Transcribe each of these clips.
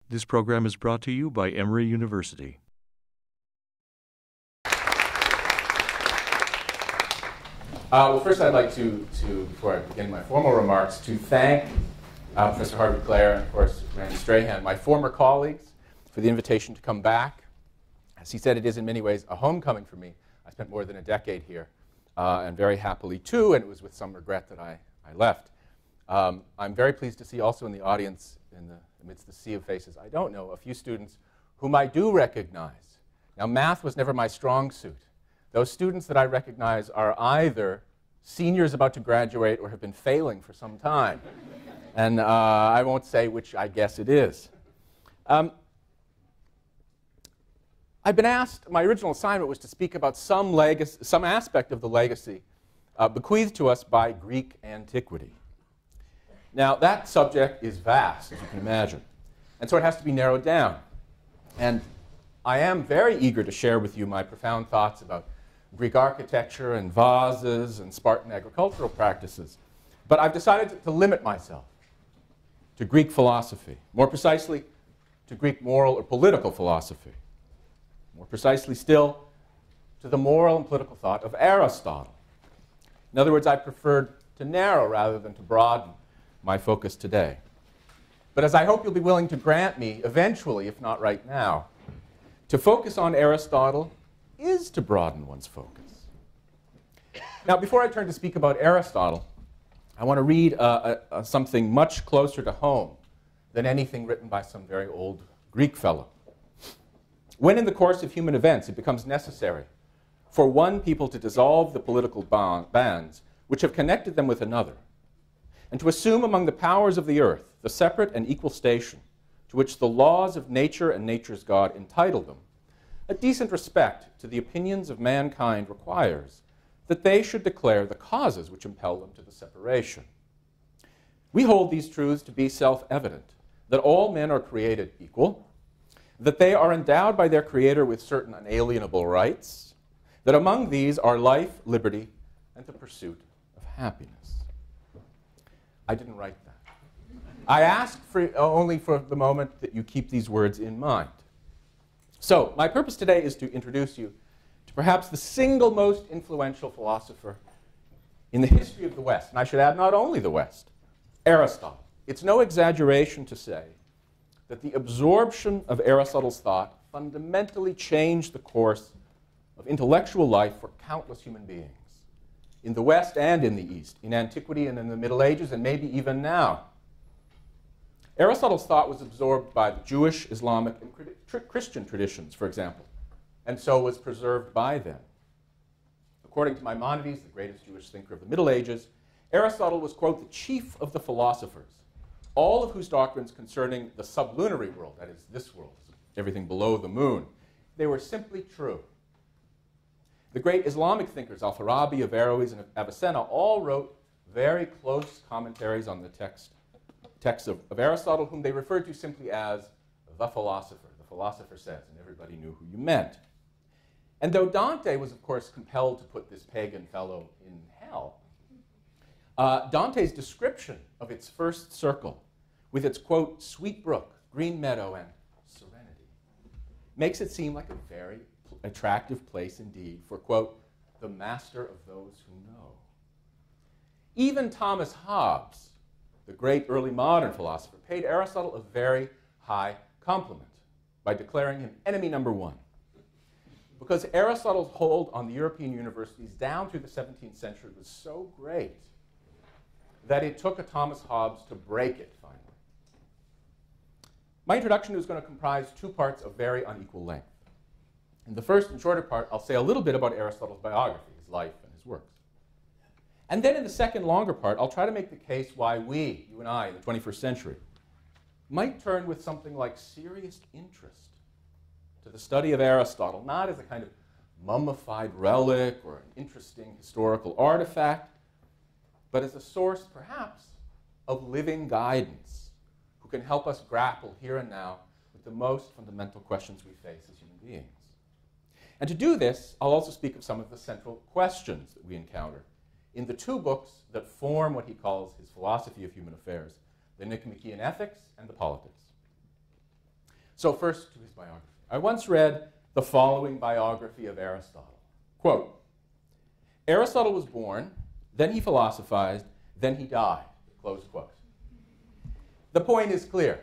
This program is brought to you by Emory University. Well, first I'd like to, before I begin my formal remarks, to thank Professor Harvey Clare and, of course, Randy Strahan, my former colleagues, for the invitation to come back. As he said, it is in many ways a homecoming for me. I spent more than a decade here, and very happily too, and it was with some regret that I left. I'm very pleased to see also in the audience, amidst the sea of faces I don't know, a few students whom I do recognize. Now, math was never my strong suit. Those students that I recognize are either seniors about to graduate or have been failing for some time. And I won't say which I guess it is. I've been asked, my original assignment was to speak about some aspect of the legacy bequeathed to us by Greek antiquity. Now, that subject is vast, as you can imagine, and so it has to be narrowed down. And I am very eager to share with you my profound thoughts about Greek architecture and vases and Spartan agricultural practices. But I've decided to limit myself to Greek philosophy, more precisely to Greek moral or political philosophy, more precisely still to the moral and political thought of Aristotle. In other words, I preferred to narrow rather than to broaden my focus today. But as I hope you'll be willing to grant me eventually, if not right now, to focus on Aristotle is to broaden one's focus. Now, before I turn to speak about Aristotle, I want to read something much closer to home than anything written by some very old Greek fellow. When in the course of human events it becomes necessary for one people to dissolve the political bands which have connected them with another, and to assume among the powers of the earth the separate and equal station to which the laws of nature and nature's God entitle them, a decent respect to the opinions of mankind requires that they should declare the causes which impel them to the separation. We hold these truths to be self-evident, that all men are created equal, that they are endowed by their Creator with certain unalienable rights, that among these are life, liberty, and the pursuit of happiness. I didn't write that. I ask only for the moment that you keep these words in mind. So, my purpose today is to introduce you to perhaps the single most influential philosopher in the history of the West. And I should add, not only the West, Aristotle. It's no exaggeration to say that the absorption of Aristotle's thought fundamentally changed the course of intellectual life for countless human beings, in the West and in the East, in antiquity and in the Middle Ages, and maybe even now. Aristotle's thought was absorbed by the Jewish, Islamic, and Christian traditions, for example, and so was preserved by them. According to Maimonides, the greatest Jewish thinker of the Middle Ages, Aristotle was, quote, the chief of the philosophers, all of whose doctrines concerning the sublunary world, that is, this world, everything below the moon, they were simply true. The great Islamic thinkers, Al-Farabi, Averroes, and Avicenna, all wrote very close commentaries on the texts of Aristotle, whom they referred to simply as the philosopher. The philosopher says, and everybody knew who you meant. And though Dante was, of course, compelled to put this pagan fellow in hell, Dante's description of its first circle, with its, quote, sweet brook, green meadow, and serenity, makes it seem like a very attractive place indeed for, quote, the master of those who know. Even Thomas Hobbes, the great early modern philosopher, paid Aristotle a very high compliment by declaring him enemy number one. Because Aristotle's hold on the European universities down through the 17th century was so great that it took a Thomas Hobbes to break it finally. My introduction is going to comprise two parts of very unequal length. In the first and shorter part, I'll say a little bit about Aristotle's biography, his life and his works. And then in the second, longer part, I'll try to make the case why we, you and I, in the 21st century, might turn with something like serious interest to the study of Aristotle, not as a kind of mummified relic or an interesting historical artifact, but as a source, perhaps, of living guidance who can help us grapple here and now with the most fundamental questions we face as human beings. And to do this, I'll also speak of some of the central questions that we encounter in the two books that form what he calls his philosophy of human affairs, the Nicomachean Ethics and the Politics. So first, to his biography. I once read the following biography of Aristotle. Quote, Aristotle was born, then he philosophized, then he died. Close quote. The point is clear.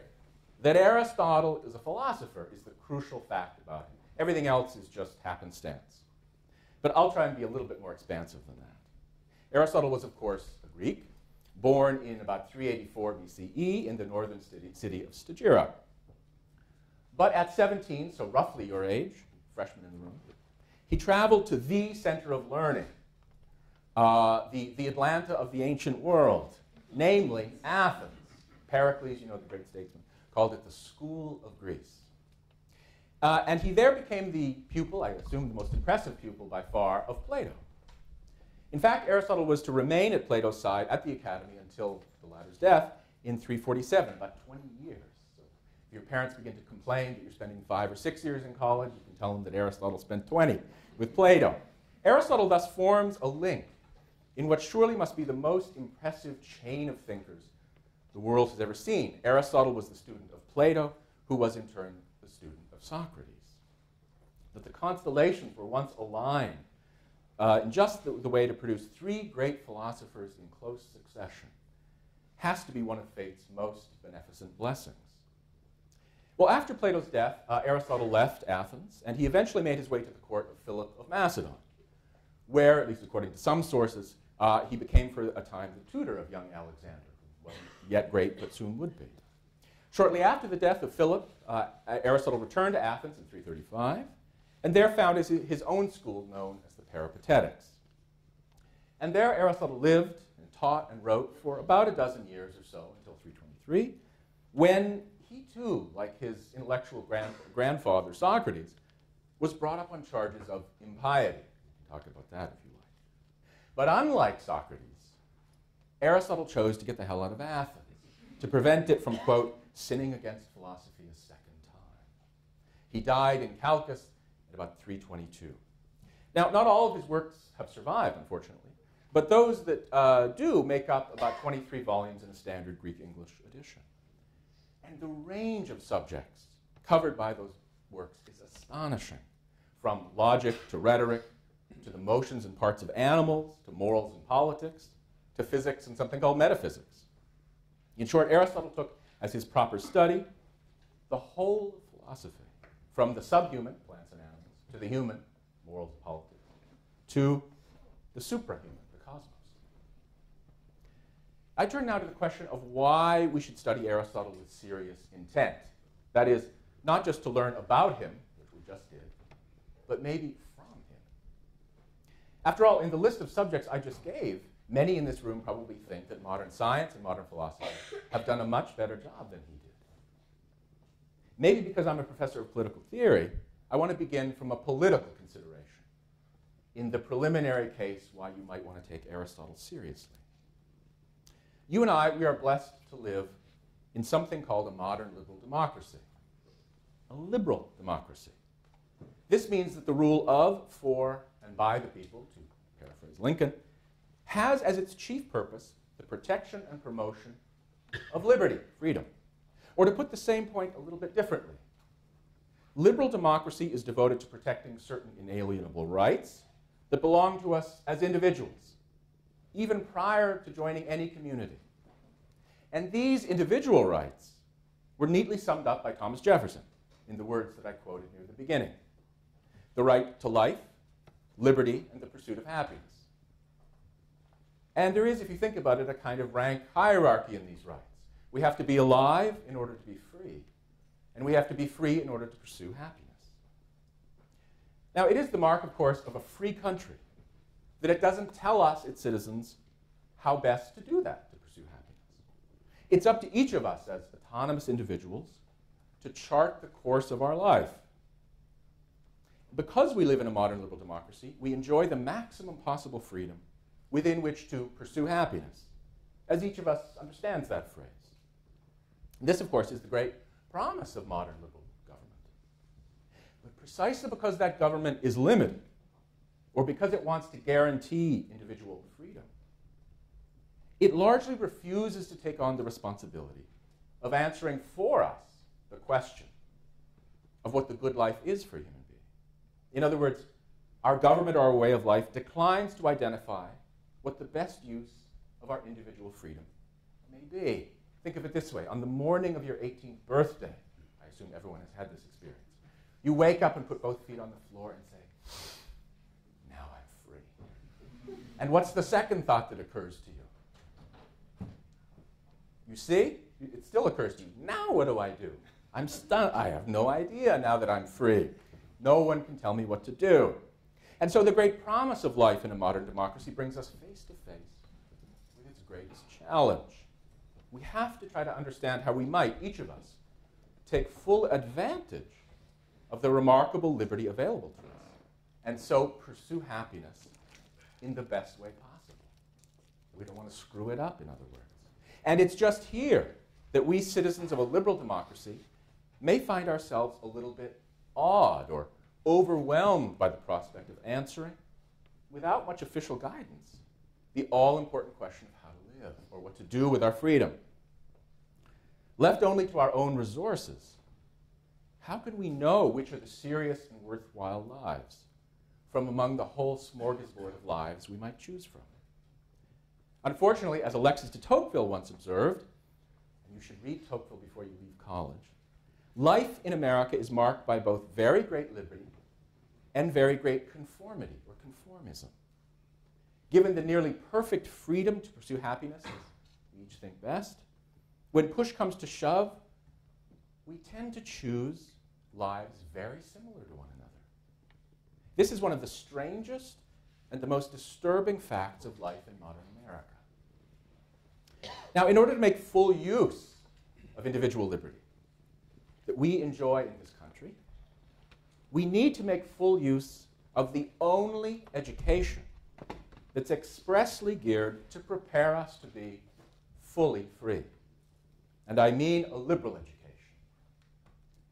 That Aristotle is a philosopher is the crucial fact about him. Everything else is just happenstance. But I'll try and be a little bit more expansive than that. Aristotle was, of course, a Greek, born in about 384 BCE in the northern city of Stagira. But at 17, so roughly your age, freshman in the room, he traveled to the center of learning, the Atlanta of the ancient world, namely Athens. Pericles, you know, the great statesman, called it the School of Greece. And he there became the pupil, I assume the most impressive pupil by far, of Plato. In fact, Aristotle was to remain at Plato's side at the academy until the latter's death in 347, about 20 years. So if your parents begin to complain that you're spending 5 or 6 years in college, you can tell them that Aristotle spent 20 with Plato. Aristotle thus forms a link in what surely must be the most impressive chain of thinkers the world has ever seen. Aristotle was the student of Plato, who was in turn the student of Socrates. That the constellations were once aligned in just the way to produce 3 great philosophers in close succession has to be one of fate's most beneficent blessings. Well, after Plato's death, Aristotle left Athens, and he eventually made his way to the court of Philip of Macedon, where, at least according to some sources, he became for a time the tutor of young Alexander, who wasn't yet great, but soon would be. Shortly after the death of Philip, Aristotle returned to Athens in 335, and there founded his own school known as the Peripatetics. And there Aristotle lived and taught and wrote for about a dozen years or so, until 323, when he too, like his intellectual grandfather Socrates, was brought up on charges of impiety. Talk about that if you like. But unlike Socrates, Aristotle chose to get the hell out of Athens to prevent it from, quote, sinning against philosophy a second time. He died in Chalcis at about 322. Now, not all of his works have survived, unfortunately, but those that do make up about 23 volumes in a standard Greek-English edition. And the range of subjects covered by those works is astonishing, from logic to rhetoric, to the motions and parts of animals, to morals and politics, to physics and something called metaphysics. In short, Aristotle took as his proper study the whole of philosophy, from the subhuman, plants and animals, to the human, morals and politics, to the suprahuman, the cosmos. I turn now to the question of why we should study Aristotle with serious intent. That is, not just to learn about him, which we just did, but maybe from him. After all, in the list of subjects I just gave, many in this room probably think that modern science and modern philosophy have done a much better job than he did. Maybe because I'm a professor of political theory, I want to begin from a political consideration, in the preliminary case why you might want to take Aristotle seriously. You and I, we are blessed to live in something called a modern liberal democracy. A liberal democracy. This means that the rule of, for, and by the people, to paraphrase Lincoln, has as its chief purpose the protection and promotion of liberty, freedom. Or to put the same point a little bit differently, liberal democracy is devoted to protecting certain inalienable rights that belong to us as individuals, even prior to joining any community. And these individual rights were neatly summed up by Thomas Jefferson in the words that I quoted near the beginning. The right to life, liberty, and the pursuit of happiness. And there is, if you think about it, a kind of rank hierarchy in these rights. We have to be alive in order to be free, and we have to be free in order to pursue happiness. Now, it is the mark, of course, of a free country that it doesn't tell us, its citizens, how best to do that, to pursue happiness. It's up to each of us as autonomous individuals to chart the course of our life. Because we live in a modern liberal democracy, we enjoy the maximum possible freedom within which to pursue happiness, as each of us understands that phrase. This, of course, is the great promise of modern liberal government. But precisely because that government is limited, or because it wants to guarantee individual freedom, it largely refuses to take on the responsibility of answering for us the question, of what the good life is for a human being. In other words, our government or our way of life declines to identify what the best use of our individual freedom may be. Think of it this way. On the morning of your 18th birthday, I assume everyone has had this experience, you wake up and put both feet on the floor and say, now I'm free. And what's the second thought that occurs to you? You see? It still occurs to you. Now what do I do? I'm stunned. I have no idea now that I'm free. No one can tell me what to do. And so the great promise of life in a modern democracy brings us face to face with its greatest challenge. We have to try to understand how we might, each of us, take full advantage of the remarkable liberty available to us, and so pursue happiness in the best way possible. We don't want to screw it up, in other words. And it's just here that we citizens of a liberal democracy may find ourselves a little bit awed or overwhelmed by the prospect of answering, without much official guidance, the all-important question of how to live or what to do with our freedom. Left only to our own resources, how can we know which are the serious and worthwhile lives from among the whole smorgasbord of lives we might choose from? Unfortunately, as Alexis de Tocqueville once observed, and you should read Tocqueville before you leave college, life in America is marked by both very great liberty and very great conformity, or conformism. Given the nearly perfect freedom to pursue happiness, as we each think best, when push comes to shove, we tend to choose lives very similar to one another. This is one of the strangest and the most disturbing facts of life in modern America. Now, in order to make full use of individual liberty that we enjoy in this country, we need to make full use of the only education that's expressly geared to prepare us to be fully free. And I mean a liberal education.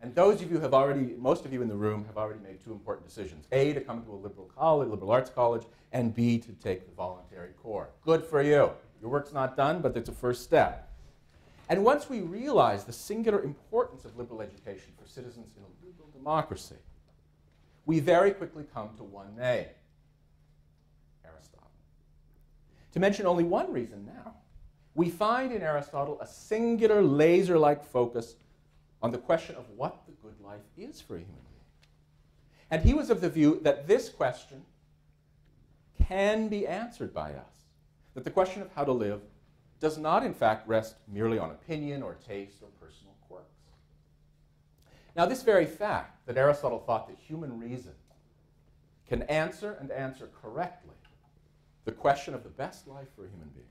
And those of you have already, most of you in the room have already made two important decisions. A, to come to a liberal college, liberal arts college, and B, to take the voluntary corps. Good for you. Your work's not done, but it's a first step. And once we realize the singular importance of liberal education for citizens in a liberal democracy, we very quickly come to one name, Aristotle. To mention only one reason now, we find in Aristotle a singular laser-like focus on the question of what the good life is for a human being. And he was of the view that this question can be answered by us, that the question of how to live does not, in fact, rest merely on opinion or taste or personal quirks. Now, this very fact, that Aristotle thought that human reason can answer and answer correctly the question of the best life for a human being,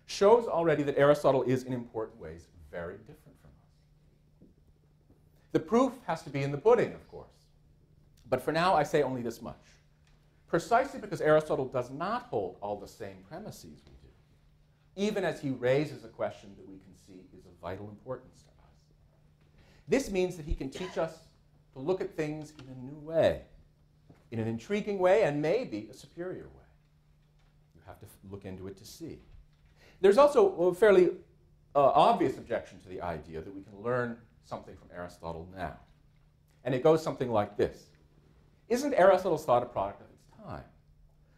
shows already that Aristotle is, in important ways, very different from us. The proof has to be in the pudding, of course. But for now, I say only this much. Precisely because Aristotle does not hold all the same premises we do, even as he raises a question that we can see is of vital importance to us. This means that he can teach us to look at things in a new way, in an intriguing way, and maybe a superior way. You have to look into it to see. There's also a fairly obvious objection to the idea that we can learn something from Aristotle now. And it goes something like this. Isn't Aristotle's thought a product of its time?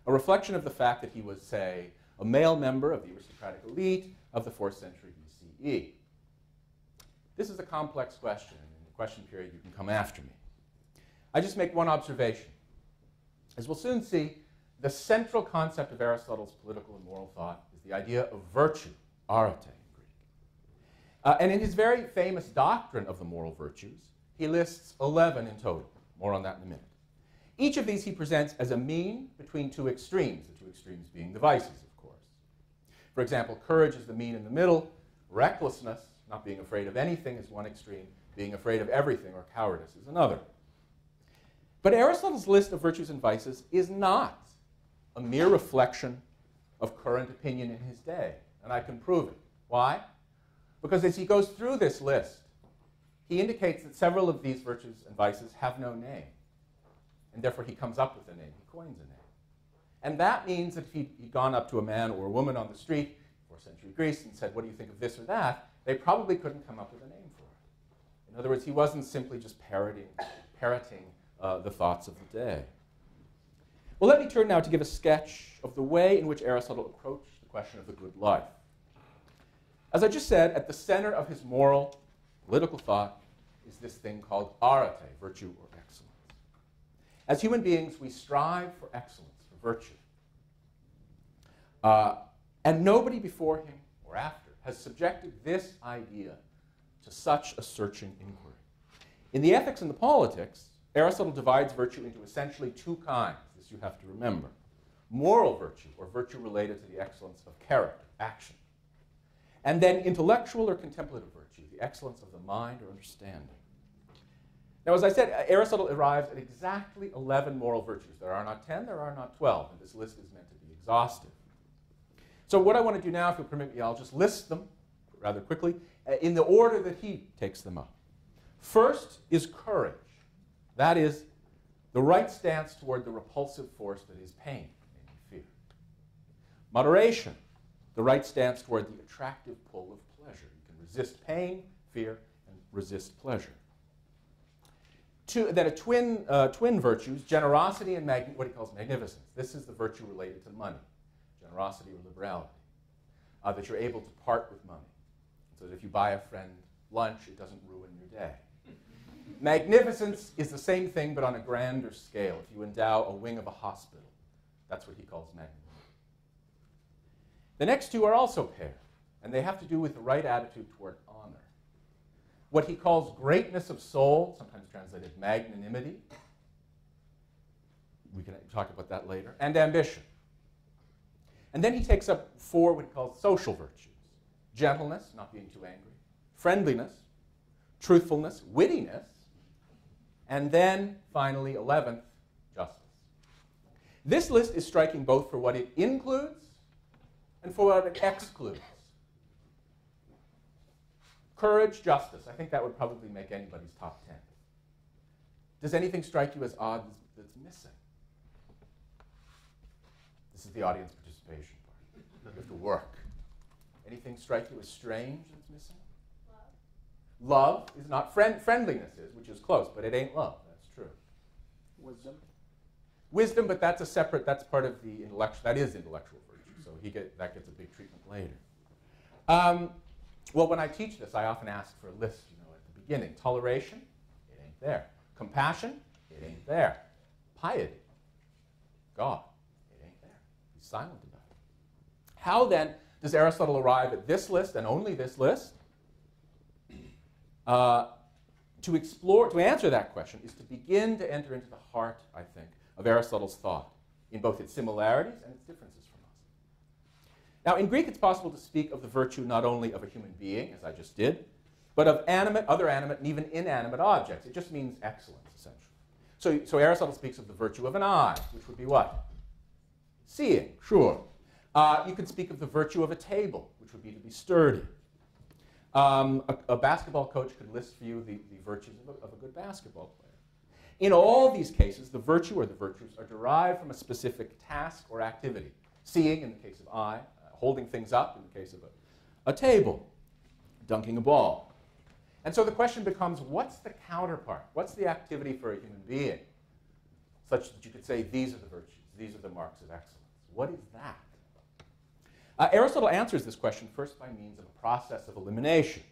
A reflection of the fact that he was, say, a male member of the aristocratic elite of the 4th century BCE? This is a complex question, and in the question period you can come after me. I just make one observation. As we'll soon see, the central concept of Aristotle's political and moral thought is the idea of virtue, arete in Greek. And in his very famous doctrine of the moral virtues, he lists 11 in total. More on that in a minute. Each of these he presents as a mean between two extremes, the two extremes being the vices, of course. For example, courage is the mean in the middle, recklessness, not being afraid of anything, is one extreme, being afraid of everything, or cowardice, is another. But Aristotle's list of virtues and vices is not a mere reflection of current opinion in his day, and I can prove it. Why? Because as he goes through this list, he indicates that several of these virtues and vices have no name, and therefore he comes up with a name, he coins a name. And that means that if he'd gone up to a man or a woman on the street, 4th century Greece, and said, what do you think of this or that, they probably couldn't come up with a name for it. In In other words, he wasn't simply just parroting the thoughts of the day. Well, let me turn now to give a sketch of the way in which Aristotle approached the question of the good life. As I just said, at the center of his moral, political thought is this thing called arete, virtue or excellence. As human beings, we strive for excellence, for virtue. And nobody before him or after has subjected this idea to such a searching inquiry. In the Ethics and the Politics, Aristotle divides virtue into essentially two kinds. This you have to remember. Moral virtue, or virtue related to the excellence of character, action. And then intellectual or contemplative virtue, the excellence of the mind or understanding. Now, as I said, Aristotle arrives at exactly 11 moral virtues. There are not 10, there are not 12, and this list is meant to be exhaustive. So what I want to do now, if you'll permit me, I'll just list them rather quickly in the order that he takes them up. First is courage. That is the right stance toward the repulsive force that is pain, namely fear. Moderation, the right stance toward the attractive pull of pleasure. You can resist pain, fear, and resist pleasure. Then twin virtues, generosity and what he calls magnificence. This is the virtue related to money, generosity or liberality, that you're able to part with money. So that if you buy a friend lunch, it doesn't ruin your day. Magnificence is the same thing, but on a grander scale. If you endow a wing of a hospital, that's what he calls magnanimity. The next two are also paired, and they have to do with the right attitude toward honor. What he calls greatness of soul, sometimes translated magnanimity, we can talk about that later, and ambition. And then he takes up four what he calls social virtues. Gentleness, not being too angry, friendliness, truthfulness, wittiness, and then, finally, 11th, justice. This list is striking both for what it includes and for what it excludes. Courage, justice. I think that would probably make anybody's top 10. Does anything strike you as odd that's missing? This is the audience participation part. You have to work. Anything strike you as strange that's missing? Love is not. Friendliness is, which is close, but it ain't love. That's true. Wisdom. Wisdom, but that's a separate, that's part of the intellectual, that is intellectual virtue, so that gets a big treatment later. Well, when I teach this, I often ask for a list, at the beginning. Toleration, it ain't there. Compassion, it ain't there. Piety, God, it ain't there. He's silent about it. How then does Aristotle arrive at this list, and only this list? To answer that question is to begin to enter into the heart, I think, of Aristotle's thought, in both its similarities and its differences from us. Now, in Greek, it's possible to speak of the virtue not only of a human being, as I just did, but of other animate, and even inanimate objects. It just means excellence, essentially. So Aristotle speaks of the virtue of an eye, which would be what? Seeing, sure. You could speak of the virtue of a table, which would be to be sturdy. A basketball coach could list for you the virtues of a good basketball player. In all these cases, the virtue or the virtues are derived from a specific task or activity. Seeing in the case of eye, holding things up in the case of a table, dunking a ball. And so the question becomes, what's the counterpart? What's the activity for a human being? Such that you could say, these are the virtues, these are the marks of excellence. What is that? Aristotle answers this question first by means of a process of elimination.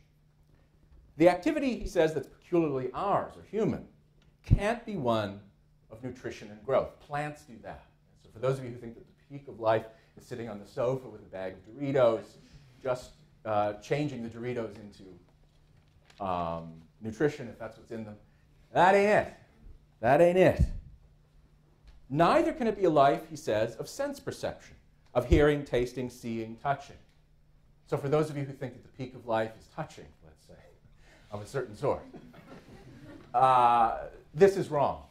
The activity, he says, that's peculiarly ours, or human, can't be one of nutrition and growth. Plants do that. And so for those of you who think that the peak of life is sitting on the sofa with a bag of Doritos, just changing the Doritos into nutrition, if that's what's in them, that ain't it. That ain't it. Neither can it be a life, he says, of sense perception, of hearing, tasting, seeing, touching. So for those of you who think that the peak of life is touching, let's say, of a certain sort, this is wrong.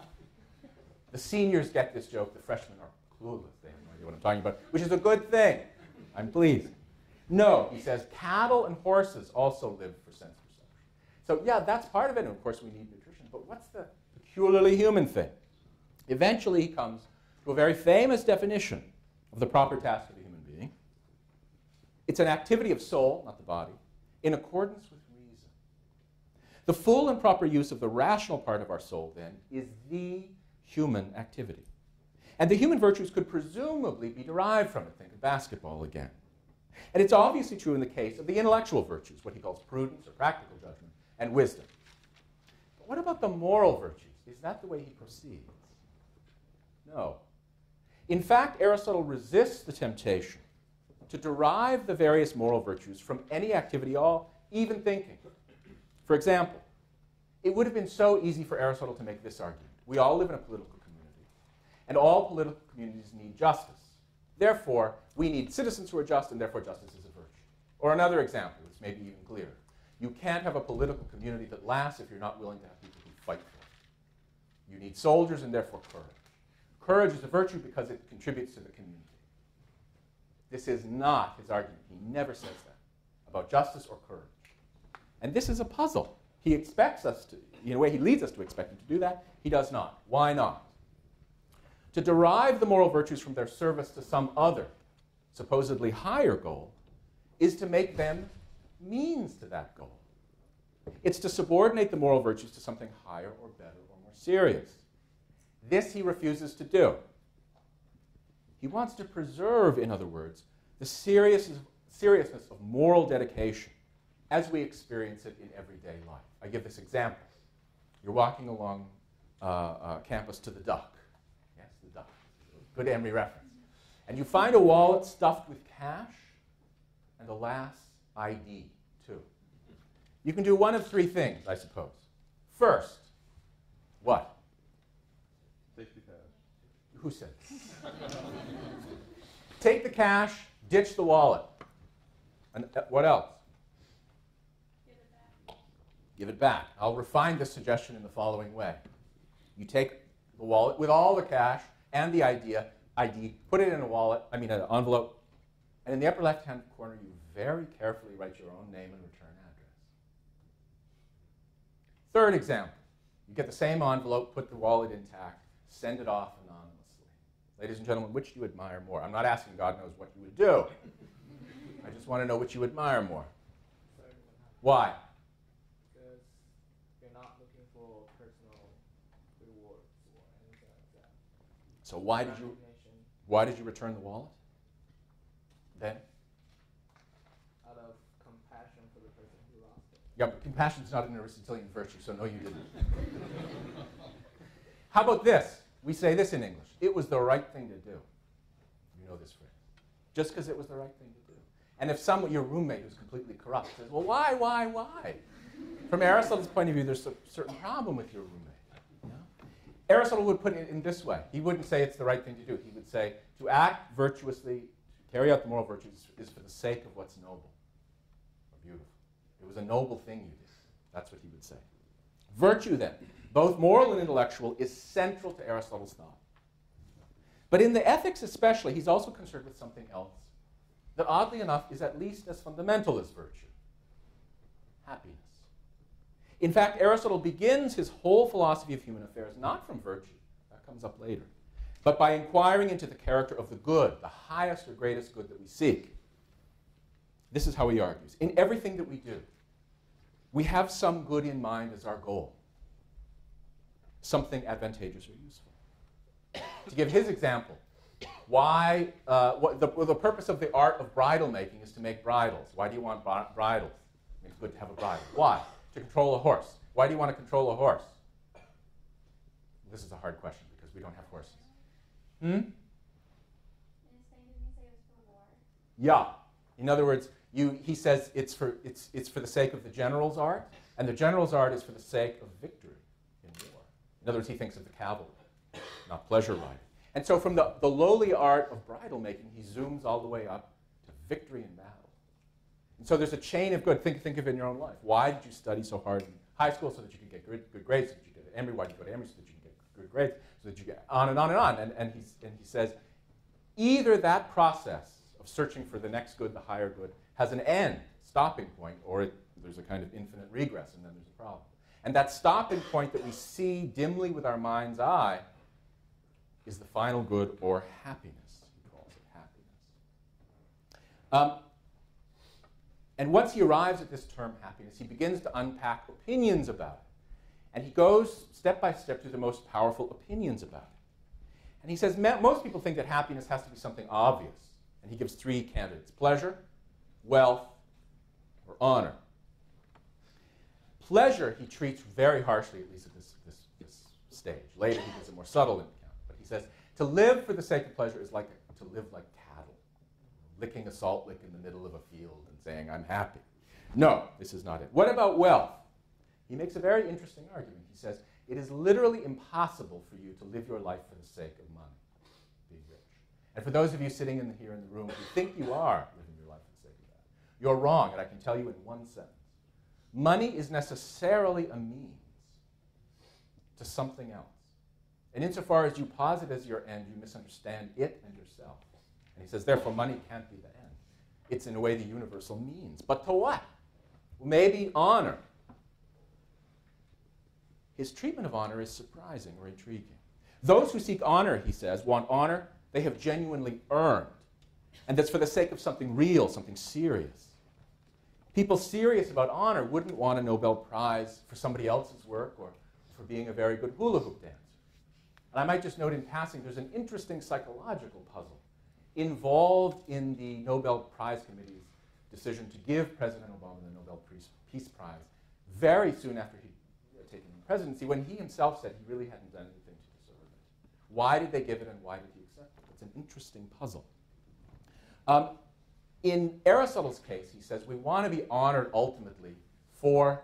The seniors get this joke. The freshmen are clueless. They have no idea what I'm talking about, which is a good thing. I'm pleased. No, he says, cattle and horses also live for sense perception. So yeah, that's part of it, and of course we need nutrition, but what's the peculiarly human thing? Eventually he comes to a very famous definition of the proper task of a human being. It's an activity of soul, not the body, in accordance with reason. The full and proper use of the rational part of our soul, then, is the human activity. And the human virtues could presumably be derived from it. Think of basketball again. And it's obviously true in the case of the intellectual virtues, what he calls prudence or practical judgment, and wisdom. But what about the moral virtues? Is that the way he proceeds? No. In fact, Aristotle resists the temptation to derive the various moral virtues from any activity at all, even thinking. For example, it would have been so easy for Aristotle to make this argument. We all live in a political community, and all political communities need justice. Therefore, we need citizens who are just, and therefore justice is a virtue. Or another example, that's maybe even clearer. You can't have a political community that lasts if you're not willing to have people who fight for it. You need soldiers, and therefore courage. Courage is a virtue because it contributes to the community. This is not his argument. He never says that about justice or courage. And this is a puzzle. He expects us to, in a way he leads us to expect him to do that. He does not. Why not? To derive the moral virtues from their service to some other, supposedly higher goal, is to make them means to that goal. It's to subordinate the moral virtues to something higher or better or more serious. This he refuses to do. He wants to preserve, in other words, the seriousness of moral dedication as we experience it in everyday life. I give this example. You're walking along campus to the Duck. Yes, the Duck. Good Emory reference. And you find a wallet stuffed with cash and a last ID, too. You can do one of three things, I suppose. First, what? Take the cash. Who said it? Take the cash, ditch the wallet. And what else? Give it back. Give it back. I'll refine this suggestion in the following way. You take the wallet with all the cash and the ID, put it in an envelope, and in the upper left-hand corner, you very carefully write your own name and return address. Third example. You get the same envelope, put the wallet intact, send it off anonymously. Ladies and gentlemen, which do you admire more? I'm not asking God knows what you would do. I just want to know which you admire more. Why? Because you're not looking for personal rewards or anything like that. So why did you return the wallet? Then? Out of compassion for the person who lost it. Yeah, but compassion is not an Aristotelian virtue, so no, you didn't. How about this? We say this in English. It was the right thing to do. You know this phrase. Just because it was the right thing to do. And if your roommate who's completely corrupt says, well, why? From Aristotle's point of view, there's a certain problem with your roommate. You know? Aristotle would put it in this way. He wouldn't say it's the right thing to do. He would say, to act virtuously, to carry out the moral virtues, is for the sake of what's noble or beautiful. It was a noble thing you did. That's what he would say. Virtue, then, both moral and intellectual, is central to Aristotle's thought. But in the ethics especially, he's also concerned with something else that, oddly enough, is at least as fundamental as virtue: happiness. In fact, Aristotle begins his whole philosophy of human affairs not from virtue, that comes up later, but by inquiring into the character of the good, the highest or greatest good that we seek. This is how he argues. In everything that we do, we have some good in mind as our goal, something advantageous or useful. To give his example, the purpose of the art of bridle making is to make bridles. Why do you want bridles? It's good to have a bridle. Why? To control a horse. Why do you want to control a horse? This is a hard question because we don't have horses. Yeah. In other words, he says it's for the sake of the general's art, and the general's art is for the sake of victory in war. In other words, he thinks of the cavalry, not pleasure riding. And so from the lowly art of bridle making, he zooms all the way up to victory in battle. And so there's a chain of good. Think of it in your own life. Why did you study so hard in high school? So that you could get good grades, so that you get to Emory. Why did you go to Emory? So that you can get good grades, so that you get on and on and on. And he says, either that process of searching for the next good, the higher good, has an end, stopping point, or there's a kind of infinite regress, and then there's a problem. And that stopping point that we see dimly with our mind's eye is the final good, or happiness. He calls it happiness. And once he arrives at this term happiness, he begins to unpack opinions about it. And he goes step by step through the most powerful opinions about it. And he says most people think that happiness has to be something obvious. And he gives three candidates: pleasure, wealth, or honor. Pleasure he treats very harshly, at least at this stage. Later he gives a more subtle account. But he says to live for the sake of pleasure is like to live like cattle, licking a salt lick in the middle of a field and saying, I'm happy. No, this is not it. What about wealth? He makes a very interesting argument. He says, it is literally impossible for you to live your life for the sake of money, being rich. And for those of you sitting here in the room who think you are living your life for the sake of that, you're wrong, and I can tell you in one sentence. Money is necessarily a means to something else. And insofar as you posit as your end, you misunderstand it and yourself. And he says, therefore, money can't be the end. It's, in a way, the universal means. But to what? Well, maybe honor. His treatment of honor is surprising or intriguing. Those who seek honor, he says, want honor they have genuinely earned. And that's for the sake of something real, something serious. People serious about honor wouldn't want a Nobel Prize for somebody else's work or for being a very good hula hoop dancer. And I might just note in passing, there's an interesting psychological puzzle involved in the Nobel Prize Committee's decision to give President Obama the Nobel Peace Prize very soon after he'd taken the presidency, when he himself said he really hadn't done anything to deserve it. Why did they give it and why did he accept it? It's an interesting puzzle. In Aristotle's case, he says we want to be honored ultimately for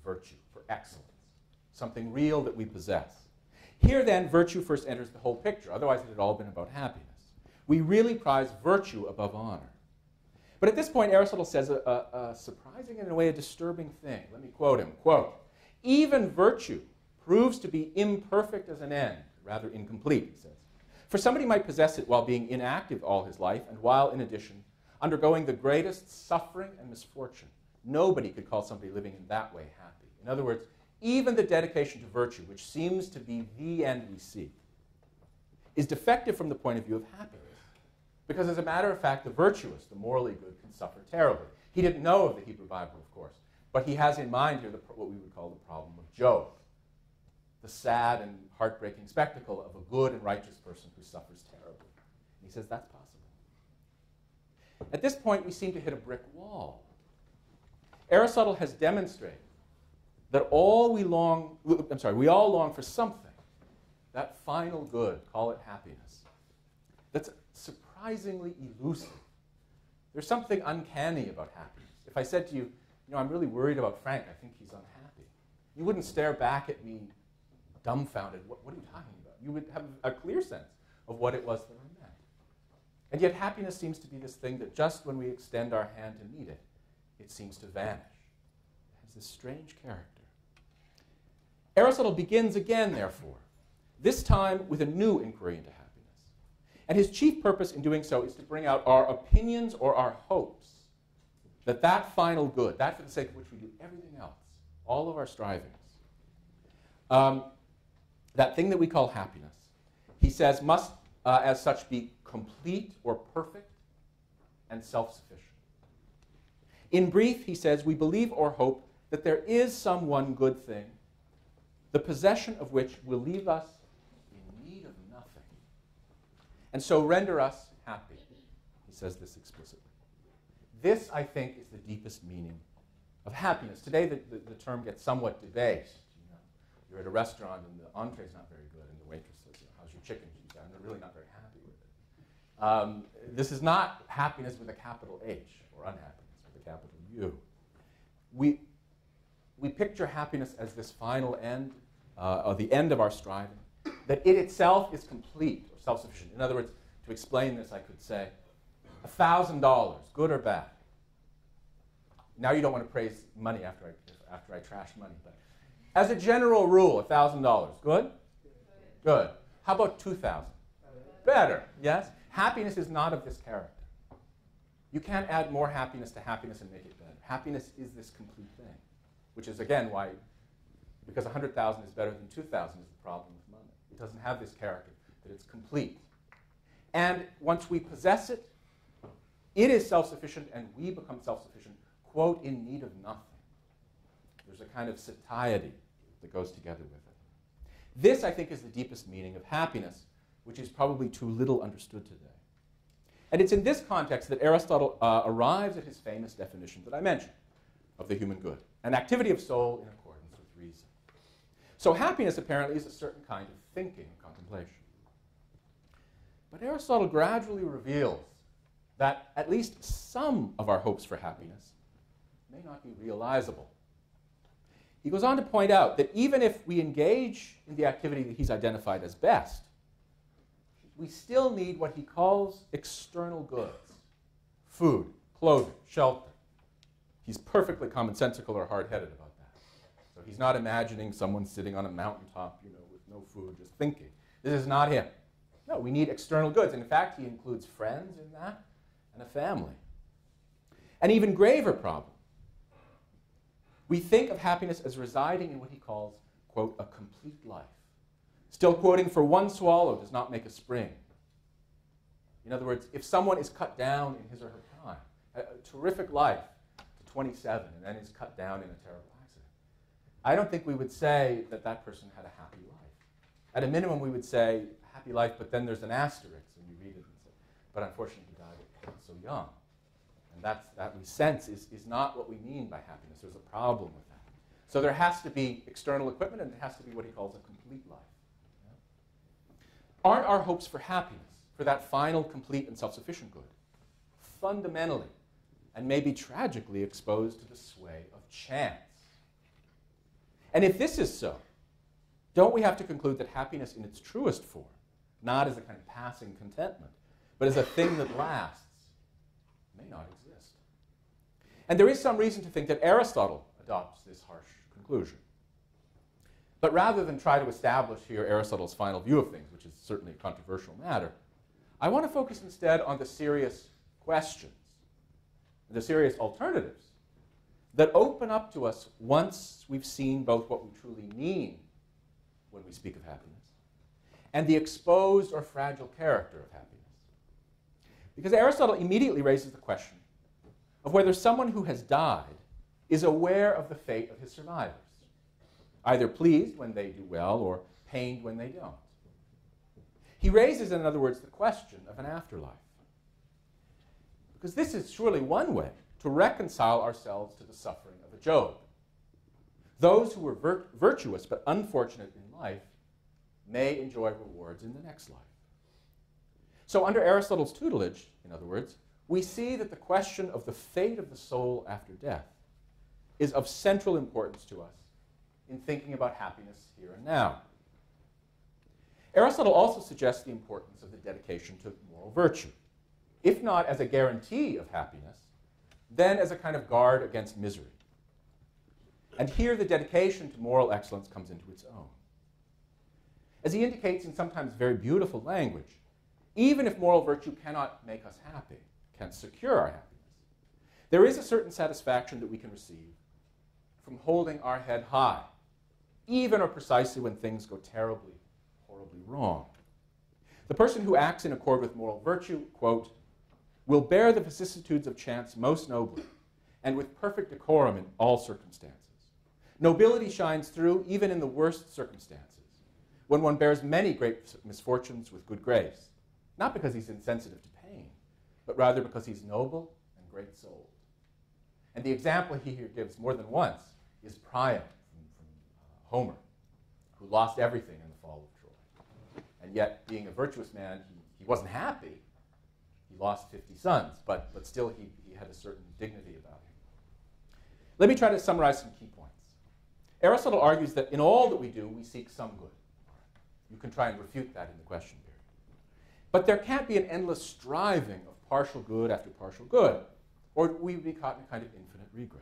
virtue, for excellence, something real that we possess. Here, then, virtue first enters the whole picture. Otherwise, it had all been about happiness. We really prize virtue above honor. But at this point, Aristotle says a surprising and, in a way, a disturbing thing. Let me quote him. Quote, even virtue proves to be imperfect as an end, rather incomplete, he says. For somebody might possess it while being inactive all his life and while, in addition, undergoing the greatest suffering and misfortune. Nobody could call somebody living in that way happy. In other words, even the dedication to virtue, which seems to be the end we seek, is defective from the point of view of happiness. Because as a matter of fact, the virtuous, the morally good, can suffer terribly. He didn't know of the Hebrew Bible, of course, but he has in mind here what we would call the problem of Job, the sad and heartbreaking spectacle of a good and righteous person who suffers terribly. And he says that's possible. At this point, we seem to hit a brick wall. Aristotle has demonstrated that we all long for something, that final good, call it happiness, that's surprisingly elusive. There's something uncanny about happiness. If I said to you, I'm really worried about Frank, I think he's unhappy, you wouldn't stare back at me dumbfounded. What are you talking about? You would have a clear sense of what it was that I meant. And yet happiness seems to be this thing that just when we extend our hand to meet it, it seems to vanish. It has this strange character. Aristotle begins again, therefore, this time with a new inquiry into happiness. And his chief purpose in doing so is to bring out our opinions or our hopes that that final good, that for the sake of which we do everything else, all of our strivings, that thing that we call happiness, he says must, as such, be complete or perfect and self-sufficient. In brief, he says, we believe or hope that there is some one good thing, the possession of which will leave us in need of nothing, and so render us happy. He says this explicitly. This, I think, is the deepest meaning of happiness. Today, the term gets somewhat debased. You're at a restaurant and the entree's not very good, and the waitress says, how's your chicken? I'm really not very happy with it. This is not happiness with a capital H, or unhappiness with a capital U. We picture happiness as this final end, or the end of our striving, that it itself is complete or self-sufficient. In other words, to explain this, I could say, $1,000, good or bad. Now you don't want to praise money after I trash money, but as a general rule, $1,000, good? Good. How about 2,000? Better, yes? Happiness is not of this character. You can't add more happiness to happiness and make it better. Happiness is this complete thing, which is, again, why, because 100,000 is better than 2,000 is the problem with money. It doesn't have this character, that it's complete. And once we possess it, it is self-sufficient and we become self-sufficient quote, in need of nothing. There's a kind of satiety that goes together with it. This, I think, is the deepest meaning of happiness, which is probably too little understood today. And it's in this context that Aristotle arrives at his famous definition that I mentioned of the human good, an activity of soul in accordance with reason. So happiness, apparently, is a certain kind of thinking and contemplation. But Aristotle gradually reveals that at least some of our hopes for happiness may not be realizable. He goes on to point out that even if we engage in the activity that he's identified as best, we still need what he calls external goods: food, clothing, shelter. He's perfectly commonsensical or hard-headed about that. So he's not imagining someone sitting on a mountaintop, with no food, just thinking. This is not him. No, we need external goods. And in fact, he includes friends in that and a family. An even graver problem. We think of happiness as residing in what he calls, quote, a complete life. Still quoting, "For one swallow does not make a spring." In other words, if someone is cut down in his or her prime, a terrific life to 27, and then is cut down in a terrible accident, I don't think we would say that that person had a happy life. At a minimum, we would say, happy life, but then there's an asterisk, and you read it and say, but unfortunately he died so young. And that we sense is not what we mean by happiness. There's a problem with that. So there has to be external equipment, and it has to be what he calls a complete life. Aren't our hopes for happiness, for that final, complete, and self-sufficient good, fundamentally and maybe tragically exposed to the sway of chance? And if this is so, don't we have to conclude that happiness in its truest form, not as a kind of passing contentment, but as a thing that lasts, may not exist? And there is some reason to think that Aristotle adopts this harsh conclusion. But rather than try to establish here Aristotle's final view of things, which is certainly a controversial matter, I want to focus instead on the serious questions, the serious alternatives that open up to us once we've seen both what we truly mean when we speak of happiness and the exposed or fragile character of happiness. Because Aristotle immediately raises the question of whether someone who has died is aware of the fate of his survivors, either pleased when they do well or pained when they don't. He raises, in other words, the question of an afterlife. Because this is surely one way to reconcile ourselves to the suffering of a Job. Those who were virtuous but unfortunate in life may enjoy rewards in the next life. So under Aristotle's tutelage, in other words, we see that the question of the fate of the soul after death is of central importance to us in thinking about happiness here and now. Aristotle also suggests the importance of the dedication to moral virtue, if not as a guarantee of happiness, then as a kind of guard against misery. And here the dedication to moral excellence comes into its own. As he indicates in sometimes very beautiful language, even if moral virtue cannot make us happy, can't secure our happiness, there is a certain satisfaction that we can receive from holding our head high, even or precisely when things go terribly, horribly wrong. The person who acts in accord with moral virtue, quote, will bear the vicissitudes of chance most nobly and with perfect decorum in all circumstances. Nobility shines through even in the worst circumstances, when one bears many great misfortunes with good grace, not because he's insensitive to pain, but rather because he's noble and great-souled. And the example he here gives more than once is Priam from Homer, who lost everything in the fall of Troy. And yet, being a virtuous man, he wasn't happy. He lost 50 sons, but still he had a certain dignity about him. Let me try to summarize some key points. Aristotle argues that in all that we do, we seek some good. You can try and refute that in the question period. But there can't be an endless striving of partial good after partial good, or we would be caught in a kind of infinite regress.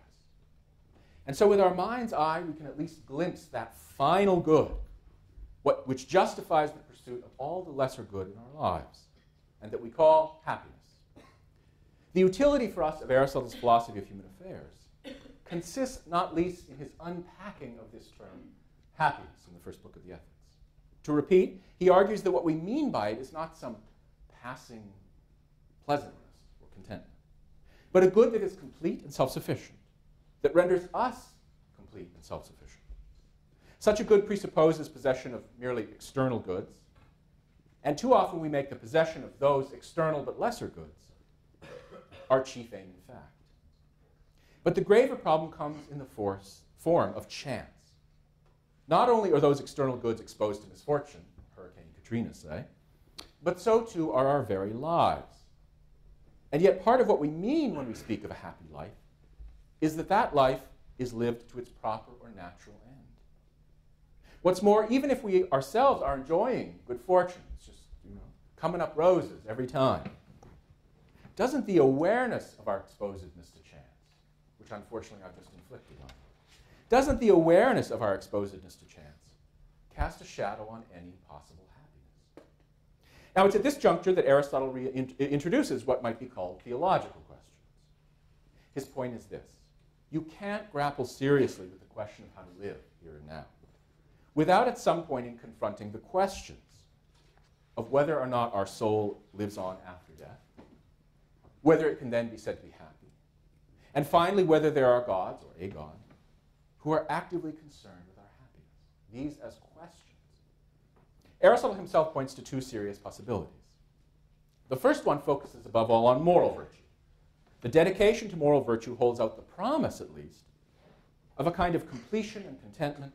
And so with our mind's eye, we can at least glimpse that final good, which justifies the pursuit of all the lesser good in our lives, and that we call happiness. The utility for us of Aristotle's philosophy of human affairs consists not least in his unpacking of this term, happiness, in the first book of the Ethics. To repeat, he argues that what we mean by it is not some passing pleasantness or contentment, but a good that is complete and self-sufficient, that renders us complete and self-sufficient. Such a good presupposes possession of merely external goods, and too often we make the possession of those external but lesser goods our chief aim in fact. But the graver problem comes in the form of chance. Not only are those external goods exposed to misfortune, Hurricane Katrina say, but so too are our very lives. And yet part of what we mean when we speak of a happy life is that that life is lived to its proper or natural end. What's more, even if we ourselves are enjoying good fortune, it's just coming up roses every time, doesn't the awareness of our exposedness to chance, which unfortunately I've just inflicted on, doesn't the awareness of our exposedness to chance cast a shadow on any possible happiness? Now, it's at this juncture that Aristotle introduces what might be called theological questions. His point is this: you can't grapple seriously with the question of how to live here and now without at some point in confronting the questions of whether or not our soul lives on after death, whether it can then be said to be happy, and finally, whether there are gods, or a god, who are actively concerned with our happiness. These as questions. Aristotle himself points to two serious possibilities. The first one focuses above all on moral virtue. The dedication to moral virtue holds out the promise, at least, of a kind of completion and contentment,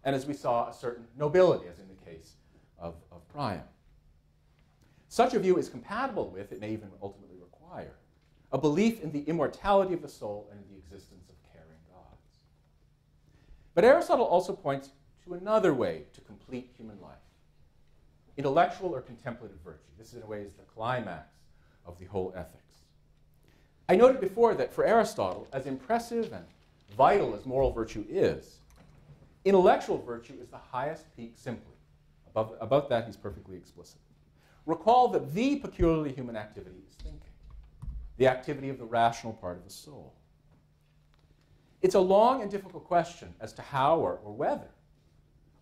and as we saw, a certain nobility, as in the case of Priam. Such a view is compatible with, it may even ultimately require, a belief in the immortality of the soul and in the existence of caring gods. But Aristotle also points to another way to complete human life: intellectual or contemplative virtue. This, in a way, is the climax of the whole ethics. I noted before that for Aristotle, as impressive and vital as moral virtue is, intellectual virtue is the highest peak simply. About that, he's perfectly explicit. Recall that the peculiarly human activity is thinking, the activity of the rational part of the soul. It's a long and difficult question as to how or whether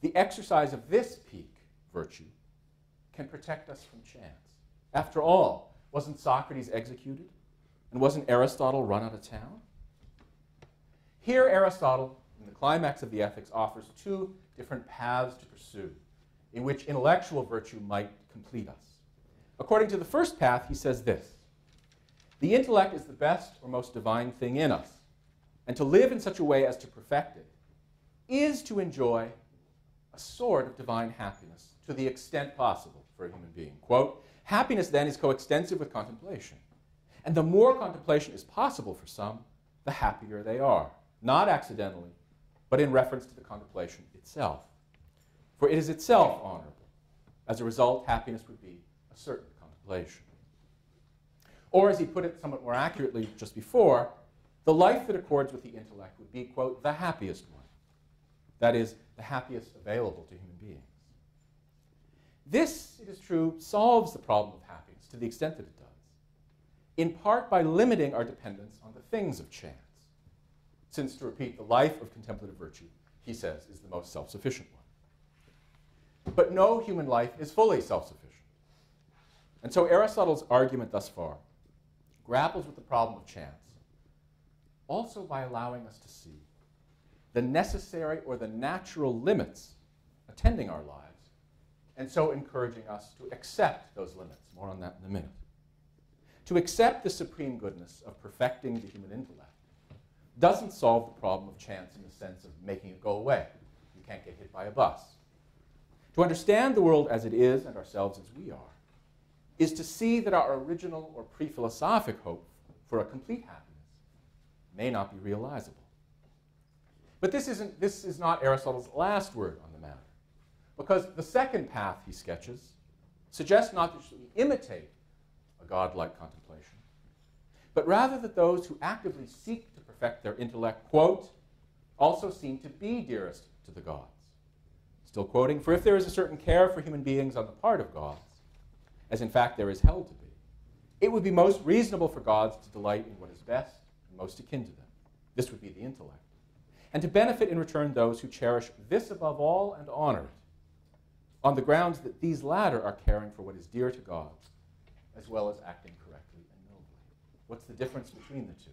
the exercise of this peak virtue can protect us from chance. After all, wasn't Socrates executed? And wasn't Aristotle run out of town? Here, Aristotle, in the climax of the Ethics, offers two different paths to pursue in which intellectual virtue might complete us. According to the first path, he says this: the intellect is the best or most divine thing in us, and to live in such a way as to perfect it is to enjoy a sort of divine happiness to the extent possible for a human being. Quote, happiness then is coextensive with contemplation, and the more contemplation is possible for some, the happier they are, not accidentally, but in reference to the contemplation itself. For it is itself honorable. As a result, happiness would be a certain contemplation. Or, as he put it somewhat more accurately just before, the life that accords with the intellect would be, quote, the happiest one. That is, the happiest available to human beings. This, it is true, solves the problem of happiness to the extent that it does, in part by limiting our dependence on the things of chance. Since, to repeat, the life of contemplative virtue, he says, is the most self-sufficient one. But no human life is fully self-sufficient. And so Aristotle's argument thus far grapples with the problem of chance, also by allowing us to see the necessary or the natural limits attending our lives, and so encouraging us to accept those limits. More on that in a minute. To accept the supreme goodness of perfecting the human intellect doesn't solve the problem of chance in the sense of making it go away. You can't get hit by a bus. To understand the world as it is and ourselves as we are is to see that our original or pre-philosophic hope for a complete happiness may not be realizable. But this is not Aristotle's last word on the matter, because the second path he sketches suggests not that we imitate a godlike contemplation, but rather that those who actively seek to perfect their intellect, quote, also seem to be dearest to the gods. Still quoting, for if there is a certain care for human beings on the part of gods, as in fact there is held to be, it would be most reasonable for gods to delight in what is best and most akin to them. This would be the intellect. And to benefit in return those who cherish this above all and honor it, on the grounds that these latter are caring for what is dear to gods, as well as acting correctly and nobly. What's the difference between the two?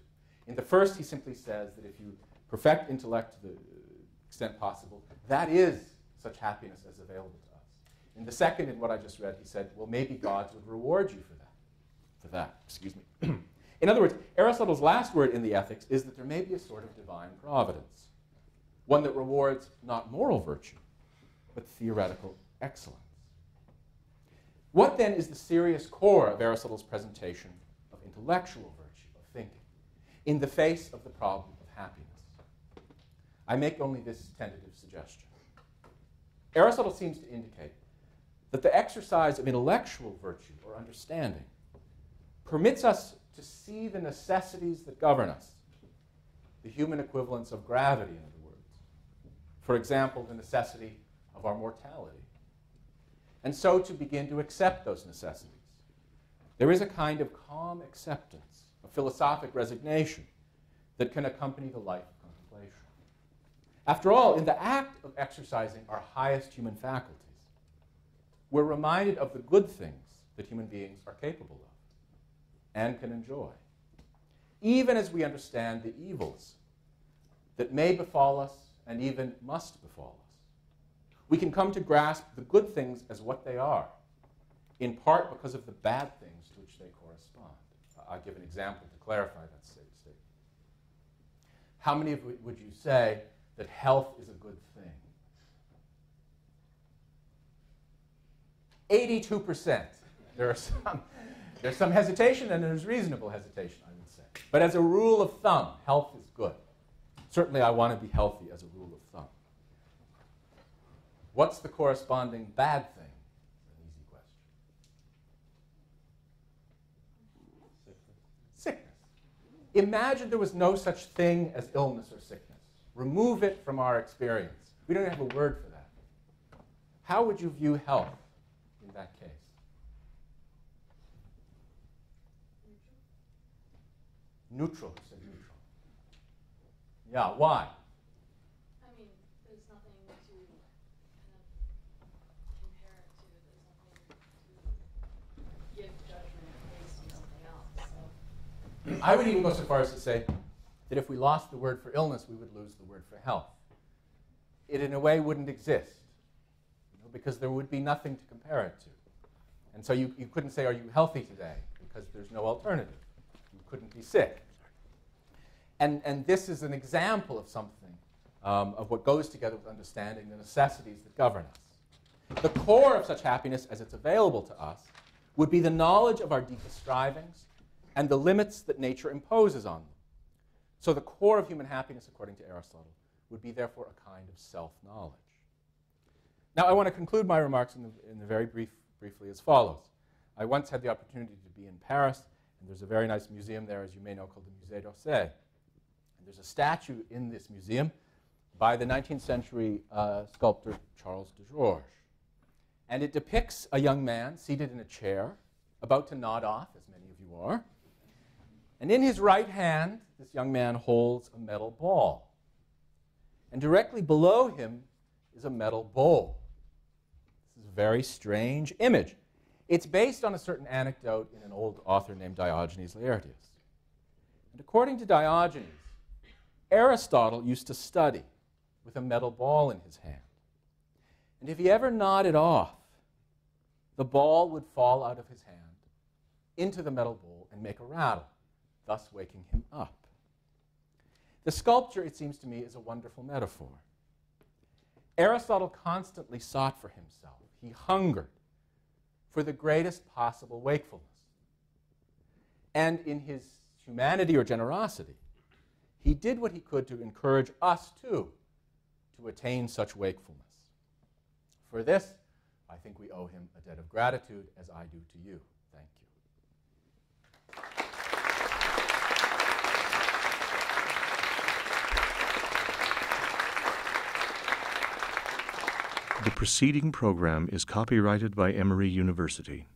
In the first, he simply says that if you perfect intellect to the extent possible, that is such happiness as available to us. In the second, in what I just read, he said, well, maybe gods would reward you for that. Excuse me. In other words, Aristotle's last word in the Ethics is that there may be a sort of divine providence, one that rewards not moral virtue, but theoretical excellence. What then is the serious core of Aristotle's presentation of intellectual virtue, of thinking, in the face of the problem of happiness? I make only this tentative suggestion. Aristotle seems to indicate that the exercise of intellectual virtue or understanding permits us to see the necessities that govern us, the human equivalents of gravity, in other words. For example, the necessity of our mortality. And so to begin to accept those necessities. There is a kind of calm acceptance, a philosophic resignation that can accompany the life of contemplation. After all, in the act of exercising our highest human faculties, we're reminded of the good things that human beings are capable of and can enjoy, even as we understand the evils that may befall us and even must befall us. We can come to grasp the good things as what they are, in part because of the bad things to which they correspond. I'll give an example to clarify that statement. How many of you would you say that health is a good thing? 82%. There's some hesitation, and there's reasonable hesitation, I would say. But as a rule of thumb, health is good. Certainly I want to be healthy as a rule of thumb. What's the corresponding bad thing? It's an easy question. Sickness. Imagine there was no such thing as illness or sickness. Remove it from our experience. We don't have a word for that. How would you view health in that case? Neutral. You said neutral. Yeah, why? I mean, there's nothing to kind of compare it to. There's nothing to give judgment based on something else. So. I would even go so far as to say that if we lost the word for illness, we would lose the word for health. It, in a way, wouldn't exist, because there would be nothing to compare it to. And so you couldn't say, are you healthy today? Because there's no alternative. You couldn't be sick. And this is an example of something, of what goes together with understanding the necessities that govern us. The core of such happiness, as it's available to us, would be the knowledge of our deepest strivings and the limits that nature imposes on them. So the core of human happiness, according to Aristotle, would be therefore a kind of self-knowledge. Now, I want to conclude my remarks in the very briefly as follows. I once had the opportunity to be in Paris, and there's a very nice museum there, as you may know, called the Musée d'Orsay. And there's a statue in this museum by the 19th-century sculptor Charles de Georges. And it depicts a young man seated in a chair, about to nod off, as many of you are. And in his right hand, this young man holds a metal ball. And directly below him is a metal bowl. This is a very strange image. It's based on a certain anecdote in an old author named Diogenes Laertius. And according to Diogenes, Aristotle used to study with a metal ball in his hand. And if he ever nodded off, the ball would fall out of his hand into the metal bowl and make a rattle, thus waking him up. The sculpture, it seems to me, is a wonderful metaphor. Aristotle constantly sought for himself. He hungered for the greatest possible wakefulness. And in his humanity or generosity, he did what he could to encourage us, too, to attain such wakefulness. For this, I think we owe him a debt of gratitude, as I do to you. Thank you. The preceding program is copyrighted by Emory University.